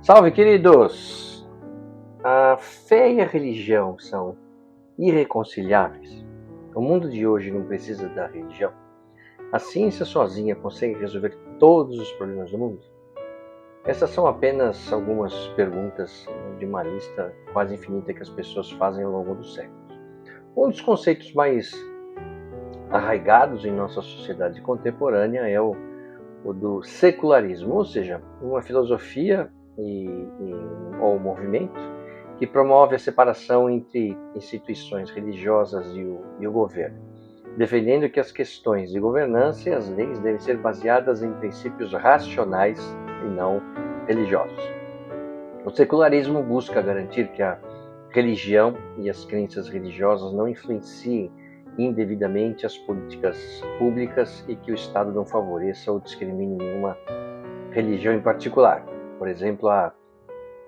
Salve, queridos! A fé e a religião são irreconciliáveis. O mundo de hoje não precisa da religião. A ciência sozinha consegue resolver todos os problemas do mundo? Essas são apenas algumas perguntas de uma lista quase infinita que as pessoas fazem ao longo dos séculos. Um dos conceitos mais arraigados em nossa sociedade contemporânea é o do secularismo, ou seja, uma filosofia ou movimento que promove a separação entre instituições religiosas e o governo, defendendo que as questões de governança e as leis devem ser baseadas em princípios racionais e não religiosos. O secularismo busca garantir que a religião e as crenças religiosas não influenciem indevidamente as políticas públicas e que o Estado não favoreça ou discrimine nenhuma religião em particular. Por exemplo, a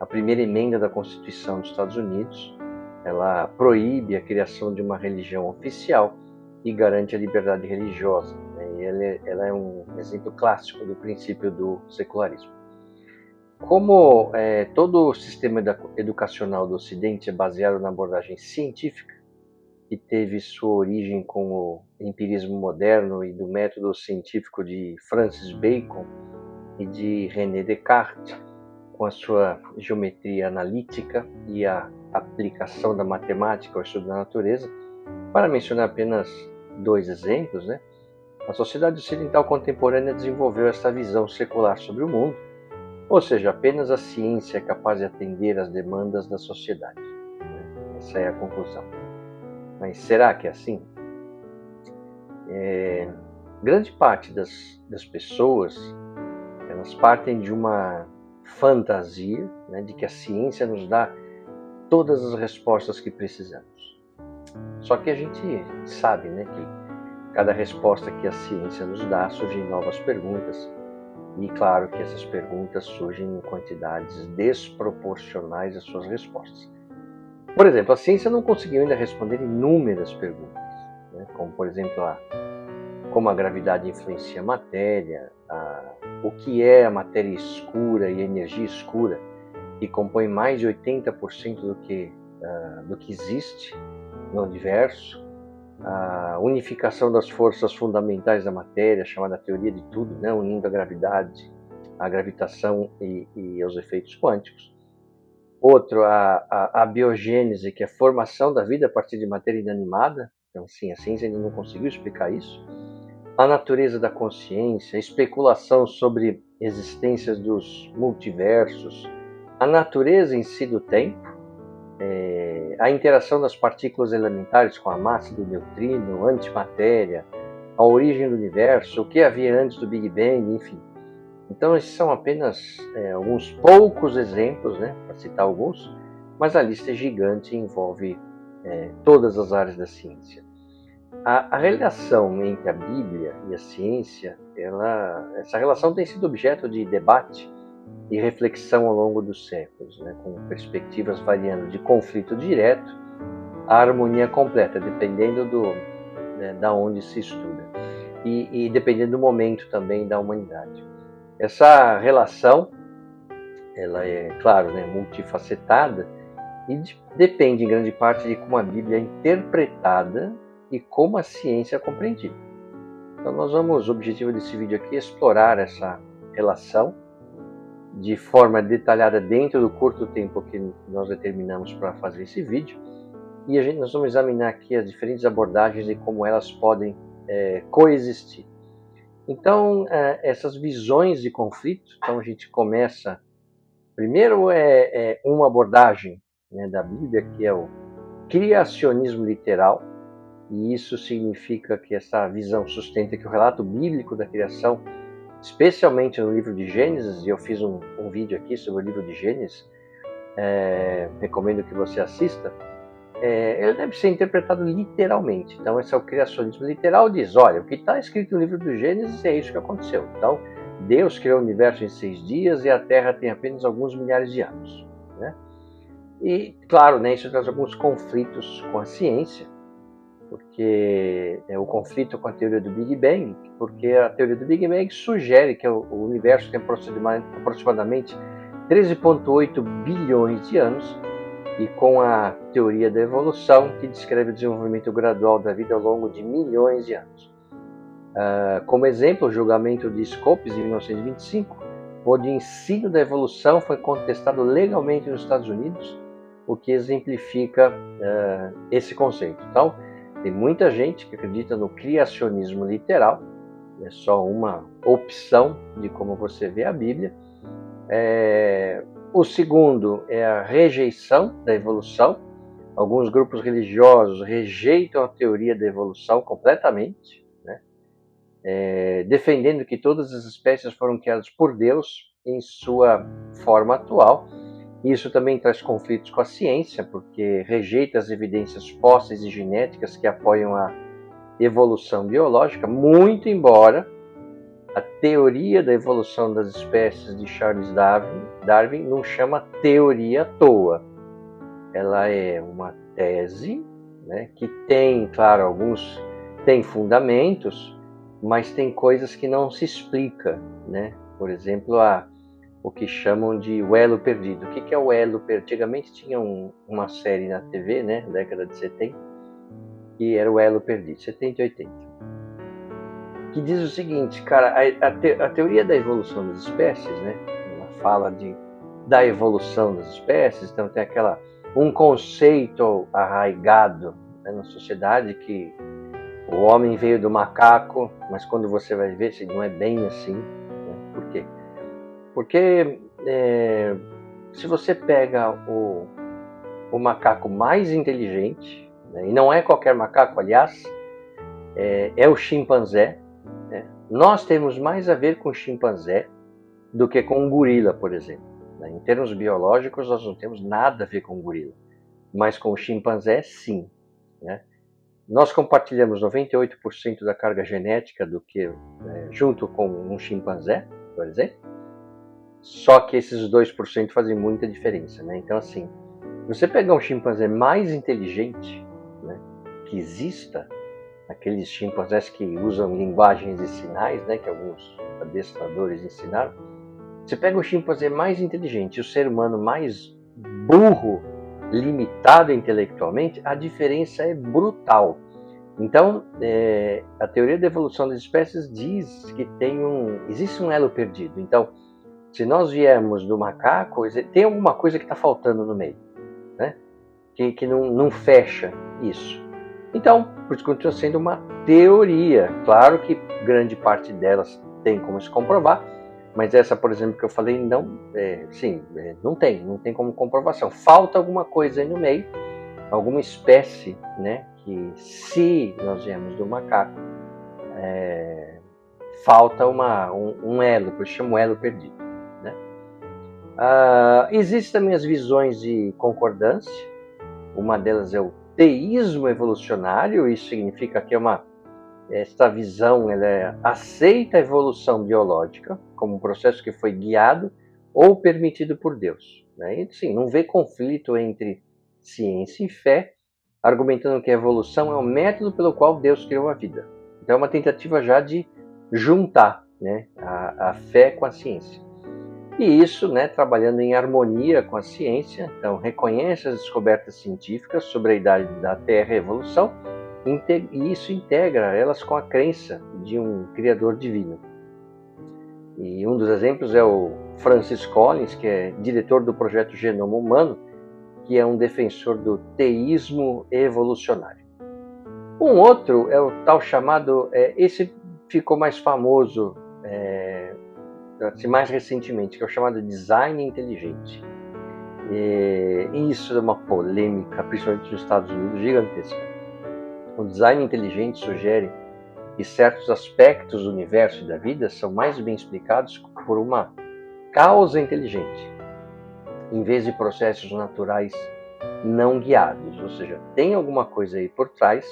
primeira emenda da Constituição dos Estados Unidos, ela proíbe a criação de uma religião oficial e garante a liberdade religiosa. Ela é um exemplo clássico do princípio do secularismo. Como todo o sistema educacional do Ocidente é baseado na abordagem científica, que teve sua origem com o empirismo moderno e do método científico de Francis Bacon e de René Descartes, com a sua geometria analítica e a aplicação da matemática ao estudo da natureza, para mencionar apenas dois exemplos, a sociedade ocidental contemporânea desenvolveu essa visão secular sobre o mundo, ou seja, apenas a ciência é capaz de atender às demandas da sociedade. Essa é a conclusão. Mas será que é assim? Grande parte das pessoas, elas partem de uma fantasia, de que a ciência nos dá todas as respostas que precisamos. Só que a gente sabe, que cada resposta que a ciência nos dá surgem novas perguntas. E claro que essas perguntas surgem em quantidades desproporcionais às suas respostas. Por exemplo, a ciência não conseguiu ainda responder inúmeras perguntas, como por exemplo, como a gravidade influencia a matéria, o que é a matéria escura e a energia escura, que compõe mais de 80% do que existe no universo, a unificação das forças fundamentais da matéria, chamada teoria de tudo, unindo a gravidade, a gravitação e os efeitos quânticos. Outro, a biogênese, que é a formação da vida a partir de matéria inanimada. Então, sim, a ciência ainda não conseguiu explicar isso. A natureza da consciência, a especulação sobre existências dos multiversos, a natureza em si do tempo, a interação das partículas elementares com a massa do neutrino, antimatéria, a origem do universo, o que havia antes do Big Bang, enfim. Então, esses são apenas alguns poucos exemplos, para citar alguns, mas a lista é gigante e envolve todas as áreas da ciência. A relação entre a Bíblia e a ciência, essa relação tem sido objeto de debate e reflexão ao longo dos séculos, com perspectivas variando de conflito direto à harmonia completa, dependendo da onde se estuda e dependendo do momento também da humanidade. Essa relação, ela é, claro, multifacetada e depende em grande parte de como a Bíblia é interpretada e como a ciência é compreendida. Então o objetivo desse vídeo aqui é explorar essa relação de forma detalhada dentro do curto tempo que nós determinamos para fazer esse vídeo, e nós vamos examinar aqui as diferentes abordagens e como elas podem coexistir. Então, essas visões de conflito, então a gente começa, primeiro uma abordagem da Bíblia, que é o criacionismo literal, e isso significa que essa visão sustenta que o relato bíblico da criação, especialmente no livro de Gênesis, e eu fiz um vídeo aqui sobre o livro de Gênesis, recomendo que você assista, ele deve ser interpretado literalmente. Então, esse é o criacionismo literal, diz, olha, o que está escrito no livro do Gênesis é isso que aconteceu. Então, Deus criou o universo em 6 dias e a Terra tem apenas alguns milhares de anos, né? E, claro, né, isso traz alguns conflitos com a ciência, porque o conflito com a teoria do Big Bang, porque a teoria do Big Bang sugere que o universo tem aproximadamente 13,8 bilhões de anos, e com a teoria da evolução, que descreve o desenvolvimento gradual da vida ao longo de milhões de anos. Como exemplo, o julgamento de Scopes, em 1925, onde o ensino da evolução foi contestado legalmente nos Estados Unidos, o que exemplifica esse conceito. Então, tem muita gente que acredita no criacionismo literal, é só uma opção de como você vê a Bíblia. O segundo é a rejeição da evolução. Alguns grupos religiosos rejeitam a teoria da evolução completamente, né? Defendendo que todas as espécies foram criadas por Deus em sua forma atual. Isso também traz conflitos com a ciência, porque rejeita as evidências fósseis e genéticas que apoiam a evolução biológica, muito embora a teoria da evolução das espécies de Charles Darwin não chama teoria à toa. Ela é uma tese, né, que tem, claro, tem fundamentos, mas tem coisas que não se explica, né? Por exemplo, o que chamam de o elo perdido. O que é o elo perdido? Antigamente tinha uma série na TV, né, na década de 70, que era o elo perdido, 70 e 80. Que diz o seguinte, cara, a teoria da evolução das espécies, né, ela fala da evolução das espécies, então tem um conceito arraigado, né, na sociedade, que o homem veio do macaco, mas quando você vai ver, não é bem assim, né? Por quê? Porque se você pega o macaco mais inteligente, né, e não é qualquer macaco, aliás, é o chimpanzé, né? Nós temos mais a ver com o chimpanzé do que com o gorila, por exemplo, né? Em termos biológicos, nós não temos nada a ver com o gorila, mas com o chimpanzé, sim, né? Nós compartilhamos 98% da carga genética junto com um chimpanzé, por exemplo, só que esses 2% fazem muita diferença, né? Então, assim, você pegar um chimpanzé mais inteligente, né, que exista, aqueles chimpanzés que usam linguagens e sinais, né, que alguns adestradores ensinaram, você pega o chimpanzé mais inteligente e o ser humano mais burro, limitado intelectualmente, a diferença é brutal. Então, a teoria da evolução das espécies diz que existe um elo perdido. Então, se nós viemos do macaco, tem alguma coisa que está faltando no meio, né? Que não fecha isso. Então, por isso continua sendo uma teoria. Claro que grande parte delas tem como se comprovar, mas essa, por exemplo, que eu falei, não tem como comprovação. Falta alguma coisa aí no meio, alguma espécie, né, que se nós viemos do macaco, falta um elo, por isso chama o elo perdido, né? Existem também as visões de concordância. Uma delas é o teísmo evolucionário. Isso significa que esta visão aceita a evolução biológica como um processo que foi guiado ou permitido por Deus, né? E, sim, não vê conflito entre ciência e fé, argumentando que a evolução é o método pelo qual Deus criou a vida. Então é uma tentativa já de juntar, né, a fé com a ciência. E isso, né, trabalhando em harmonia com a ciência, então reconhece as descobertas científicas sobre a idade da Terra e a evolução, e isso integra elas com a crença de um Criador divino. E um dos exemplos é o Francis Collins, que é diretor do projeto Genoma Humano, que é um defensor do teísmo evolucionário. Um outro é o tal chamado, esse ficou mais famoso mais recentemente, que é o chamado design inteligente. E isso é uma polêmica, principalmente nos Estados Unidos, gigantesca. O design inteligente sugere que certos aspectos do universo e da vida são mais bem explicados por uma causa inteligente, em vez de processos naturais não guiados. Ou seja, tem alguma coisa aí por trás,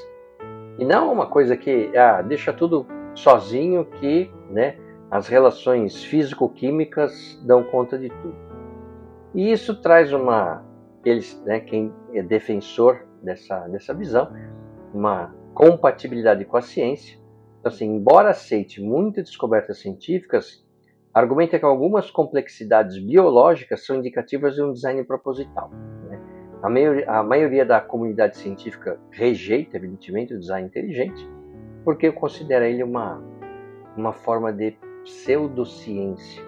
e não uma coisa que deixa tudo sozinho, que as relações físico-químicas dão conta de tudo. E isso traz quem é defensor dessa visão, uma compatibilidade com a ciência. Então, assim, embora aceite muitas descobertas científicas, argumenta que algumas complexidades biológicas são indicativas de um design proposital. A maioria da comunidade científica rejeita, evidentemente, o design inteligente, porque considera ele uma forma de pseudociência.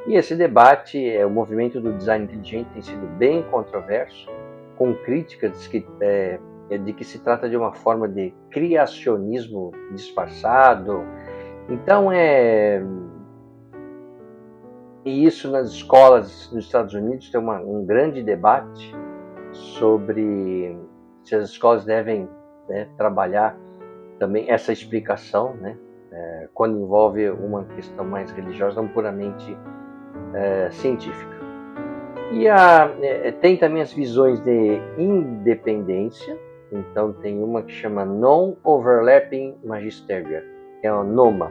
E esse debate, o movimento do design inteligente, tem sido bem controverso, com críticas de que se trata de uma forma de criacionismo disfarçado. Então, e isso nas escolas nos Estados Unidos tem um grande debate sobre se as escolas devem trabalhar também essa explicação, quando envolve uma questão mais religiosa, não puramente científica. E tem também as visões de independência. Então tem uma que chama Non-Overlapping Magisteria, que é a NOMA.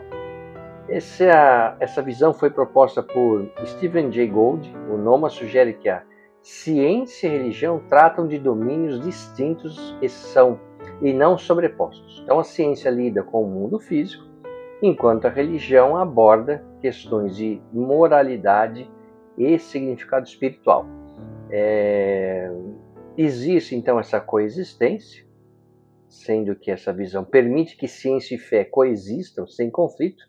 Essa visão foi proposta por Stephen Jay Gould. O NOMA sugere que a ciência e a religião tratam de domínios distintos e não sobrepostos. Então a ciência lida com o mundo físico, enquanto a religião aborda questões de moralidade e significado espiritual. Existe então essa coexistência, sendo que essa visão permite que ciência e fé coexistam sem conflito,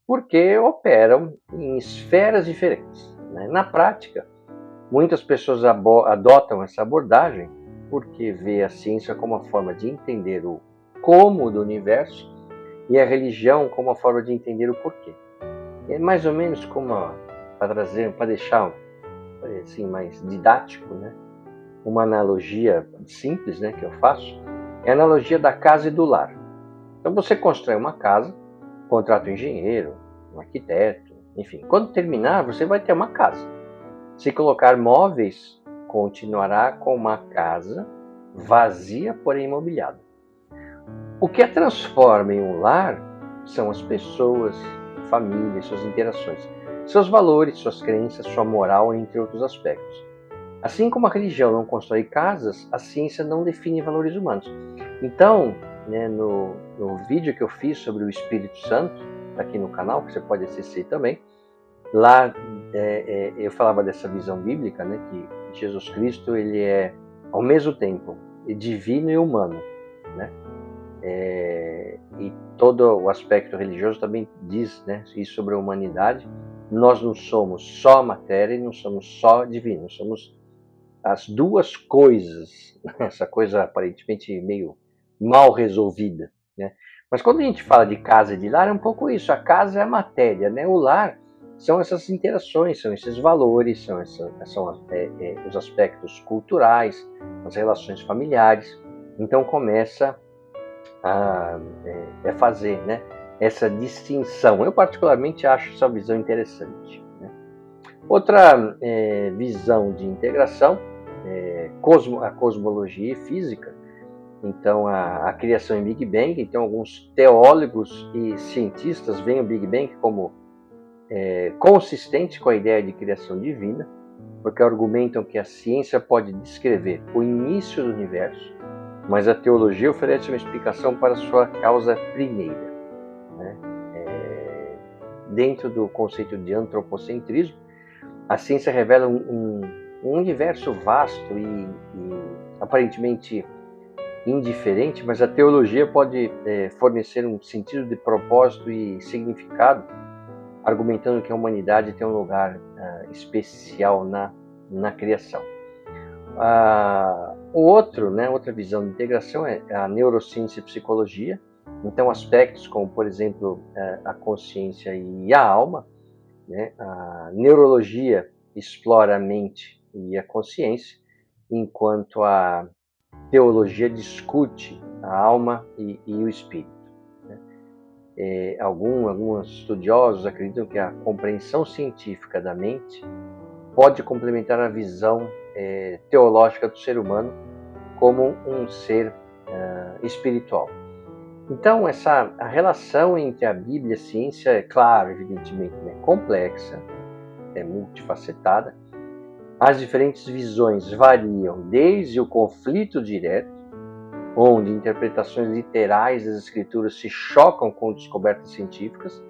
porque operam em esferas diferentes. Na prática, muitas pessoas adotam essa abordagem porque vê a ciência como uma forma de entender o como do universo e a religião como uma forma de entender o porquê. É mais ou menos como, para deixar assim, mais didático, uma analogia simples que eu faço, é a analogia da casa e do lar. Então você constrói uma casa, contrata um engenheiro, um arquiteto, enfim. Quando terminar, você vai ter uma casa. Se colocar móveis, continuará com uma casa vazia, porém imobiliada. O que a transforma em um lar são as pessoas, a família, suas interações, seus valores, suas crenças, sua moral, entre outros aspectos. Assim como a religião não constrói casas, a ciência não define valores humanos. Então, no vídeo que eu fiz sobre o Espírito Santo, aqui no canal, que você pode assistir também, lá eu falava dessa visão bíblica, que Jesus Cristo ele é ao mesmo tempo divino e humano, e todo o aspecto religioso também diz isso sobre a humanidade. Nós não somos só matéria e não somos só divino, somos as duas coisas, essa coisa aparentemente meio mal resolvida. Mas quando a gente fala de casa e de lar, é um pouco isso. A casa é a matéria, o lar são essas interações, são esses valores, são os aspectos culturais, as relações familiares. Então começa a fazer essa distinção. Eu particularmente acho essa visão interessante. Outra visão de integração é a cosmologia física. Então a criação em Big Bang. Então alguns teólogos e cientistas veem o Big Bang como consistente com a ideia de criação divina, porque argumentam que a ciência pode descrever o início do universo, mas a teologia oferece uma explicação para sua causa primeira. Dentro do conceito de antropocentrismo, a ciência revela um universo vasto e aparentemente indiferente, mas a teologia pode fornecer um sentido de propósito e significado, argumentando que a humanidade tem um lugar especial na criação. Outra visão de integração é a neurociência e psicologia. Então, aspectos como, por exemplo, a consciência e a alma. A neurologia explora a mente e a consciência, enquanto a teologia discute a alma e o espírito. Alguns estudiosos acreditam que a compreensão científica da mente pode complementar a visão teológica do ser humano como um ser espiritual. Então, a relação entre a Bíblia e a ciência é, claro, evidentemente, complexa, é multifacetada. As diferentes visões variam desde o conflito direto, onde interpretações literais das escrituras se chocam com descobertas científicas,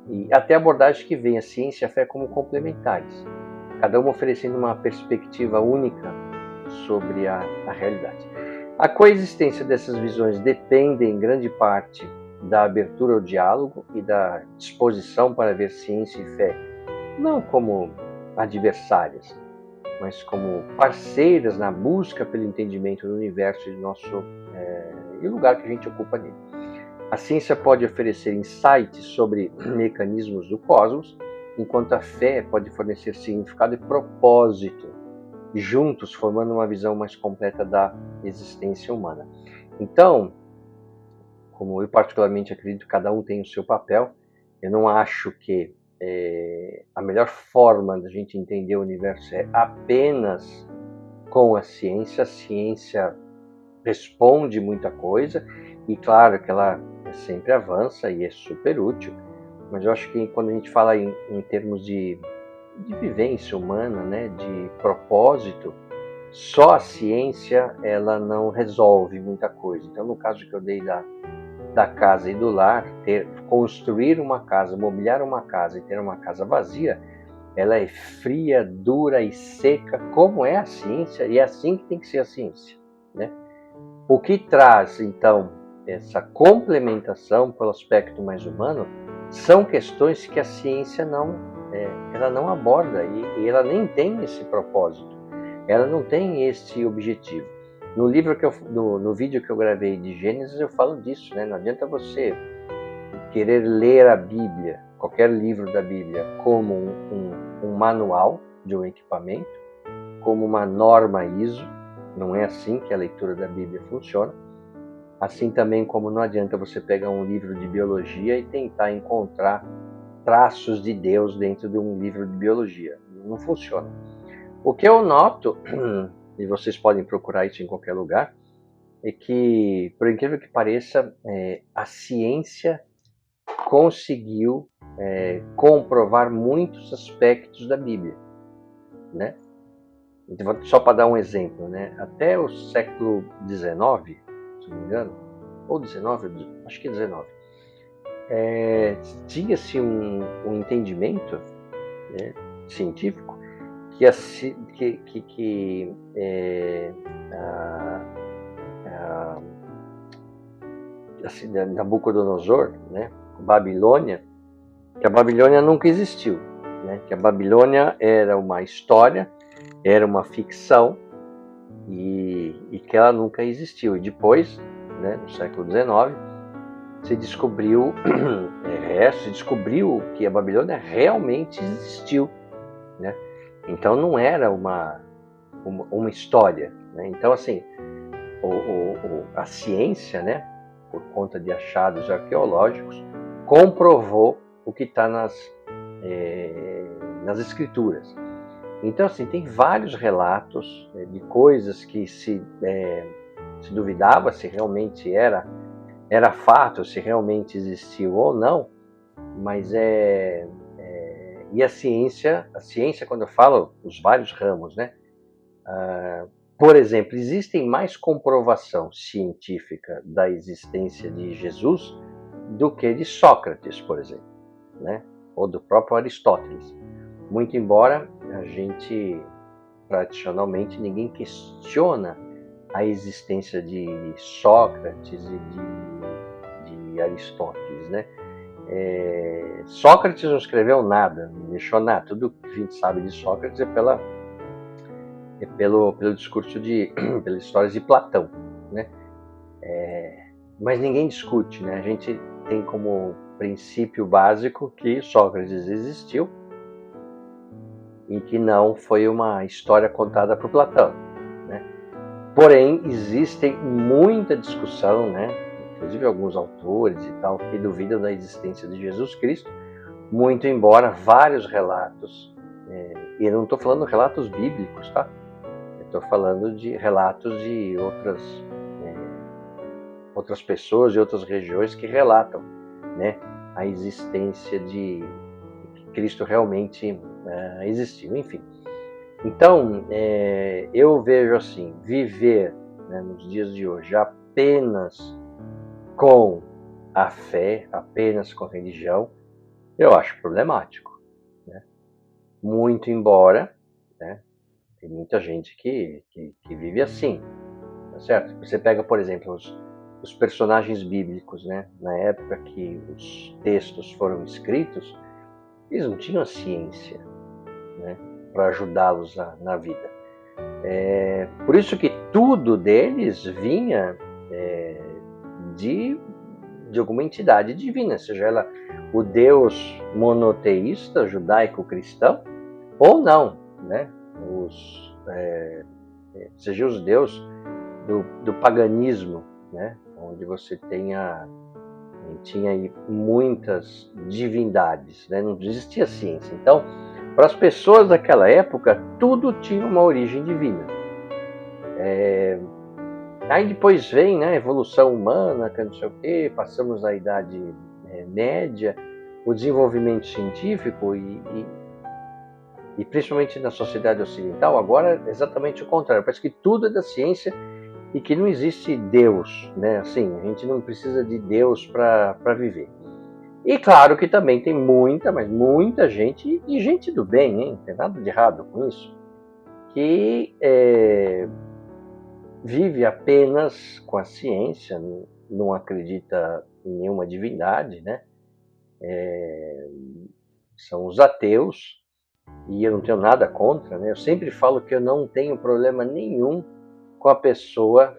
e até abordagens que veem a ciência e a fé como complementares, cada uma oferecendo uma perspectiva única sobre a realidade. A coexistência dessas visões depende, em grande parte, da abertura ao diálogo e da disposição para ver ciência e fé não como adversárias, mas como parceiras na busca pelo entendimento do universo e o lugar que a gente ocupa nele. A ciência pode oferecer insights sobre mecanismos do cosmos, enquanto a fé pode fornecer significado e propósito, juntos formando uma visão mais completa da existência humana. Então, como eu particularmente acredito que cada um tem o seu papel, eu não acho que a melhor forma da gente entender o universo é apenas com a ciência. A ciência responde muita coisa e claro que ela sempre avança e é super útil, mas eu acho que quando a gente fala em termos de vivência humana, né, de propósito, só a ciência ela não resolve muita coisa. Então, no caso que eu dei da casa e do lar, construir uma casa, mobiliar uma casa e ter uma casa vazia, ela é fria, dura e seca, como é a ciência, e é assim que tem que ser a ciência, né? O que traz, então, essa complementação pelo aspecto mais humano são questões que a ciência ela não aborda e ela nem tem esse propósito, ela não tem esse objetivo. No vídeo que eu gravei de Gênesis eu falo disso, né? Não adianta você querer ler a Bíblia, qualquer livro da Bíblia, como um manual de um equipamento, como uma norma ISO. Não é assim que a leitura da Bíblia funciona. Assim também como não adianta você pegar um livro de biologia e tentar encontrar traços de Deus dentro de um livro de biologia. Não funciona. O que eu noto, e vocês podem procurar isso em qualquer lugar, é que, por incrível que pareça, a ciência conseguiu comprovar muitos aspectos da Bíblia, né? Então, só para dar um exemplo, né? Até o século XIX, se não me engano, ou XIX, acho que XIX, tinha-se um entendimento, né, científico que Nabucodonosor, né, Babilônia, que a Babilônia nunca existiu, né? Que a Babilônia era uma história, era uma ficção e que ela nunca existiu. E depois, né, no século XIX, se descobriu que a Babilônia realmente existiu, né? Então não era uma história, né? Então assim, a ciência, né, por conta de achados arqueológicos, comprovou o que está nas escrituras. Então assim, tem vários relatos de coisas que se duvidava se realmente era fato, se realmente existiu ou não, mas e a ciência, quando eu falo os vários ramos, né? Por exemplo, existem mais comprovação científica da existência de Jesus do que de Sócrates, por exemplo, né? Ou do próprio Aristóteles. Muito embora a gente, tradicionalmente, ninguém questiona a existência de Sócrates e de Aristóteles, né? Sócrates não escreveu nada, não deixou nada. Tudo que a gente sabe de Sócrates é pelo discurso pelas histórias de Platão, né? Mas ninguém discute, né? A gente tem como princípio básico que Sócrates existiu e que não foi uma história contada por Platão, né? Porém, existe muita discussão, né? Inclusive alguns autores e tal, que duvidam da existência de Jesus Cristo, muito embora vários relatos, e eu não estou falando relatos bíblicos, tá? Eu estou falando de relatos de outras pessoas de outras regiões que relatam, né, a existência de que Cristo realmente existiu, enfim. Então, eu vejo assim, viver, né, nos dias de hoje apenas com a fé, apenas com a religião, eu acho problemático, né? Muito embora, né, tem muita gente que vive assim, tá certo? Você pega, por exemplo, os personagens bíblicos, né? Na época que os textos foram escritos, eles não tinham a ciência, né, para ajudá-los na vida. Por isso que tudo deles vinha de alguma entidade divina, seja ela o Deus monoteísta, judaico-cristão, ou não, né? Seja os deuses do paganismo, né? Onde você tinha aí muitas divindades, né? Não existia ciência. Então, para as pessoas daquela época, tudo tinha uma origem divina. Aí depois vem, né, a evolução humana, que não sei o quê, passamos a Idade Média, o desenvolvimento científico e principalmente na sociedade ocidental, agora é exatamente o contrário. Parece que tudo é da ciência e que não existe Deus, né? Assim, a gente não precisa de Deus para viver. E claro que também tem muita, mas muita gente, e gente do bem, hein? Não tem nada de errado com isso, que vive apenas com a ciência, não acredita em nenhuma divindade, né? São os ateus, e eu não tenho nada contra, né? Eu sempre falo que eu não tenho problema nenhum com a pessoa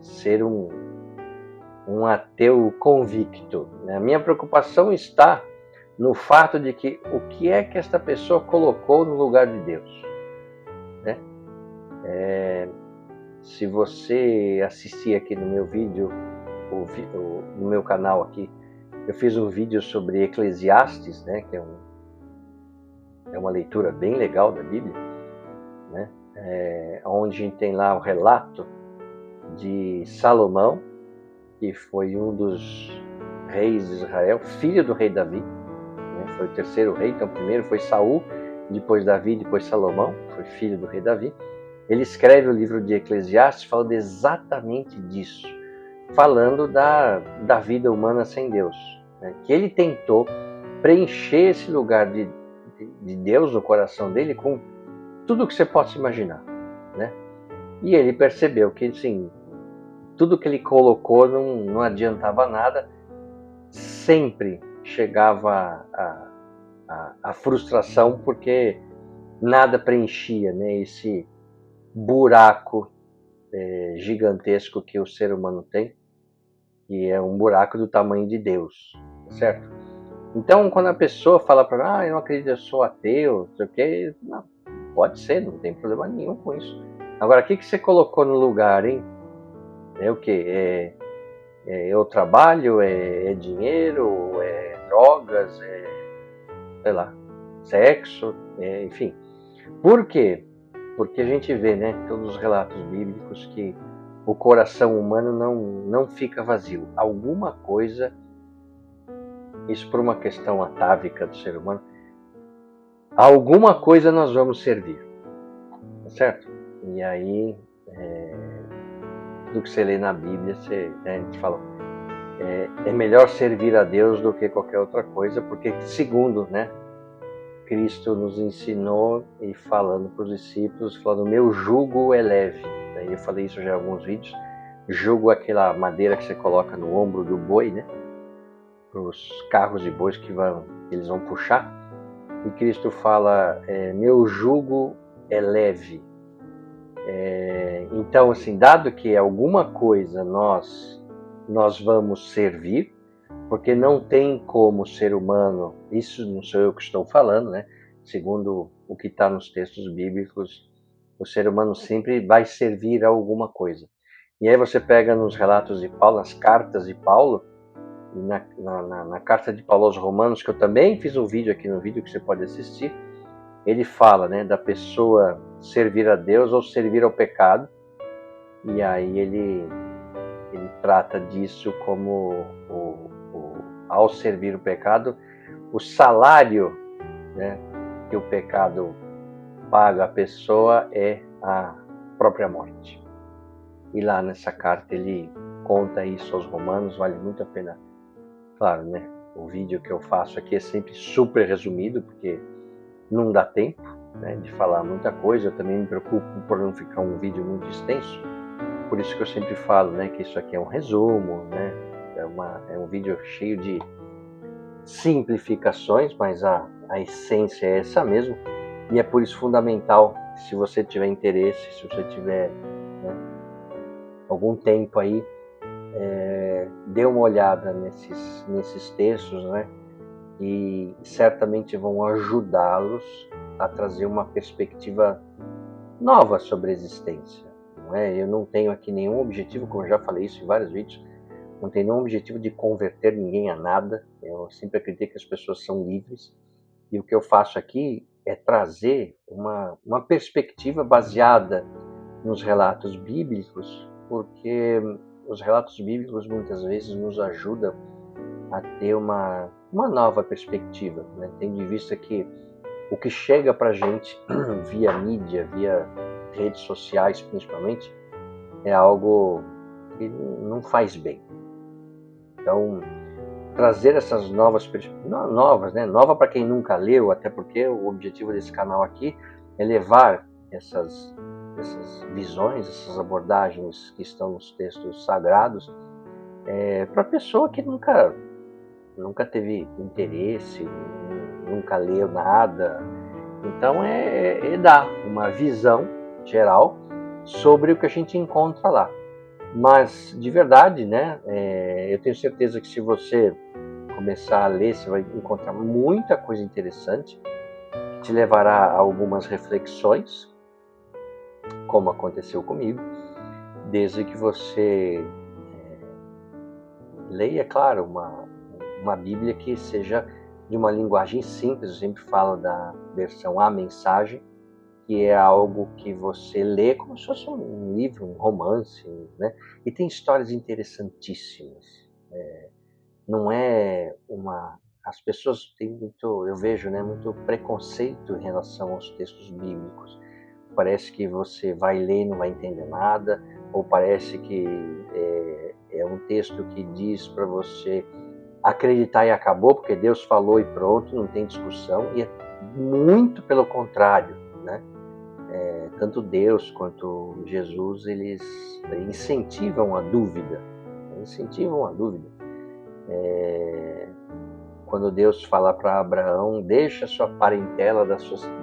ser um ateu convicto, né? A minha preocupação está no fato de que o que é que esta pessoa colocou no lugar de Deus, né? Se você assistir aqui no meu vídeo, no meu canal aqui, eu fiz um vídeo sobre Eclesiastes, né? Que é uma leitura bem legal da Bíblia, né? Onde a gente tem lá o relato de Salomão, que foi um dos reis de Israel, filho do rei Davi, né? Foi o terceiro rei, então primeiro foi Saul, depois Davi, depois Salomão, foi filho do rei Davi. Ele escreve o livro de Eclesiastes falando exatamente disso, falando da vida humana sem Deus, né? Que ele tentou preencher esse lugar de Deus no coração dele com tudo que você possa imaginar, né? E ele percebeu que, assim, tudo que ele colocou não adiantava nada, sempre chegava a frustração, porque nada preenchia, né, esse buraco gigantesco que o ser humano tem, que é um buraco do tamanho de Deus, certo? Então, quando a pessoa fala para mim, eu não acredito, eu sou ateu, não sei o quê, não, pode ser, não tem problema nenhum com isso. Agora, o que você colocou no lugar, hein? É o quê? É o trabalho, é dinheiro, é drogas, sei lá, sexo, enfim. Por quê? Porque a gente vê, né, todos os relatos bíblicos, que o coração humano não fica vazio. Alguma coisa, isso por uma questão atávica do ser humano, alguma coisa nós vamos servir, tá certo? E aí, do que você lê na Bíblia, a gente fala, é melhor servir a Deus do que qualquer outra coisa, porque segundo, né, Cristo nos ensinou, e falando para os discípulos, falando, meu jugo é leve. Daí eu falei isso já em alguns vídeos. Jugo é aquela madeira que você coloca no ombro do boi, né, para os carros de bois que eles vão puxar. E Cristo fala, meu jugo é leve. Então, assim, dado que alguma coisa nós vamos servir, porque não tem como o ser humano, isso não sou eu que estou falando, né? Segundo o que está nos textos bíblicos, O ser humano sempre vai servir a alguma coisa. E aí você pega nos relatos de Paulo, nas cartas de Paulo, e na carta de Paulo aos Romanos, que eu também fiz um vídeo aqui no vídeo que você pode assistir, ele fala, né, da pessoa servir a Deus ou servir ao pecado, e aí ele trata disso como, ao servir o pecado, o salário, né, que o pecado paga a pessoa é a própria morte. E lá nessa carta ele conta isso aos Romanos, vale muito a pena. Claro, né? O vídeo que eu faço aqui é sempre super resumido, porque não dá tempo, né, de falar muita coisa. Eu também me preocupo por não ficar um vídeo muito extenso. Por isso que eu sempre falo, né, que isso aqui é um resumo, né? É um vídeo cheio de simplificações, mas a essência é essa mesmo. E é por isso fundamental, se você tiver interesse, se você tiver, né, algum tempo aí, dê uma olhada nesses textos, né? E certamente vão ajudá-los a trazer uma perspectiva nova sobre a existência. Não é? Eu não tenho aqui nenhum objetivo, como eu já falei isso em vários vídeos, não tenho nenhum objetivo de converter ninguém a nada. Eu sempre acredito que as pessoas são livres. E o que eu faço aqui é trazer uma perspectiva baseada nos relatos bíblicos, porque os relatos bíblicos muitas vezes nos ajudam a ter uma nova perspectiva, né? Tendo em vista que o que chega para a gente via mídia, via redes sociais principalmente, é algo que não faz bem. Então, trazer essas novas perspectivas, né? Nova para quem nunca leu, até porque o objetivo desse canal aqui é levar essas visões, essas abordagens que estão nos textos sagrados, para a pessoa que nunca teve interesse, nunca leu nada. Então é dar uma visão geral sobre o que a gente encontra lá. Mas, de verdade, né, eu tenho certeza que se você começar a ler, você vai encontrar muita coisa interessante, que te levará a algumas reflexões, como aconteceu comigo, desde que você leia, claro, uma Bíblia que seja de uma linguagem simples. Eu sempre falo da versão A Mensagem, que é algo que você lê como se fosse um livro, um romance, né? E tem histórias interessantíssimas. Não é as pessoas têm muito, eu vejo, né, muito preconceito em relação aos textos bíblicos. Parece que você vai ler e não vai entender nada, ou parece que é um texto que diz para você acreditar e acabou, porque Deus falou e pronto, não tem discussão. E é muito pelo contrário, né? Tanto Deus quanto Jesus, eles incentivam a dúvida. Quando Deus fala para Abraão, deixa a sua parentela,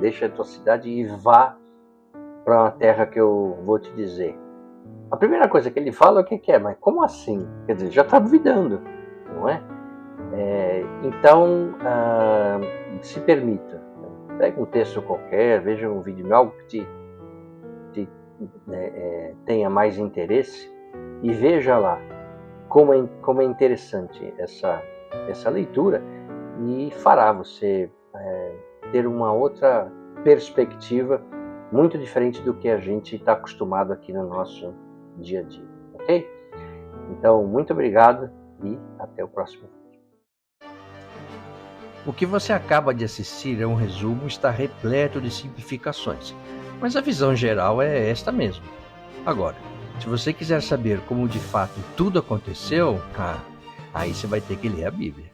deixa a tua cidade e vá para uma terra que eu vou te dizer. A primeira coisa que ele fala é o que é, mas como assim? Quer dizer, já está duvidando, não é? Então, se permita. Pegue um texto qualquer, veja um vídeo, algo que tenha mais interesse, e veja lá como é interessante essa leitura, e fará você ter uma outra perspectiva muito diferente do que a gente está acostumado aqui no nosso dia a dia, ok? Então, muito obrigado e até o próximo vídeo. O que você acaba de assistir é um resumo, está repleto de simplificações, mas a visão geral é esta mesmo. Agora, se você quiser saber como de fato tudo aconteceu, aí você vai ter que ler a Bíblia.